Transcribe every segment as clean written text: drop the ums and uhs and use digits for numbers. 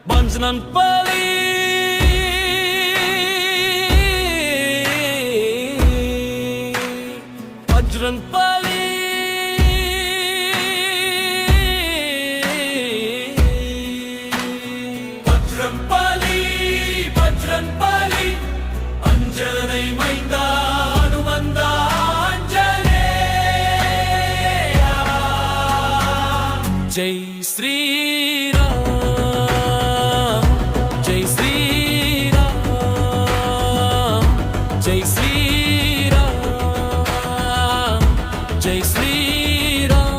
Banjanan Pali Bajran Pali Bajran Pali Bajran Pali Anjanai Mainda Hanumanda Anjaneya Jai Sri Ram Jai Sri Ram Jai Sri Ram Jai Sri Ram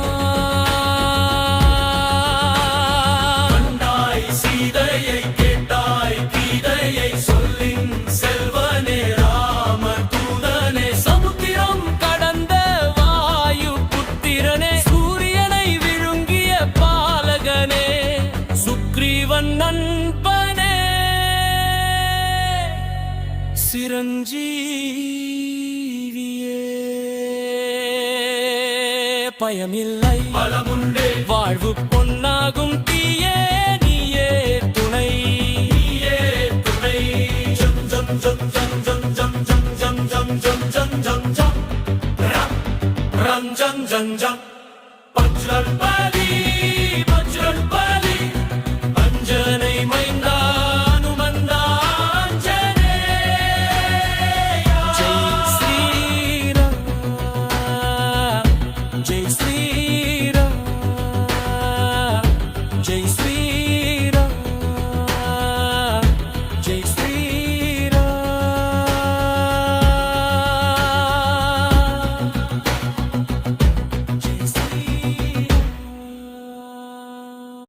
Kandai Sithayai Kettai Geethayai Sollin Selvane Rama Doodane Samudram Kadanda Vayu Puttirane Suryanai Virungiya Palagane Sugrivan Nanbane Siranjeeviye பயமில்லை பலமுண்டே வாழ்வு பொன்னாகும் தீயே நீயே துணை நீயே துணை ஜம் ஜம் ஜம் ஜம் ஜம் ஜம் ஜம் ஜம் ஜம் ஜம் ஜம் ஜம் ஜம் ரம் ரம் ஜம் ஜம் ஜம் பஜ்ரன் பலி பஜ்ரன் பலி அஞ்சனை மைந்தா அனுமந்தா அஞ்சனேயா ஜெய் ஸ்ரீராம் ஜெய் ஸ்ரீராம் ஜெய் ஸ்ரீராம் ஜெய் ஸ்ரீ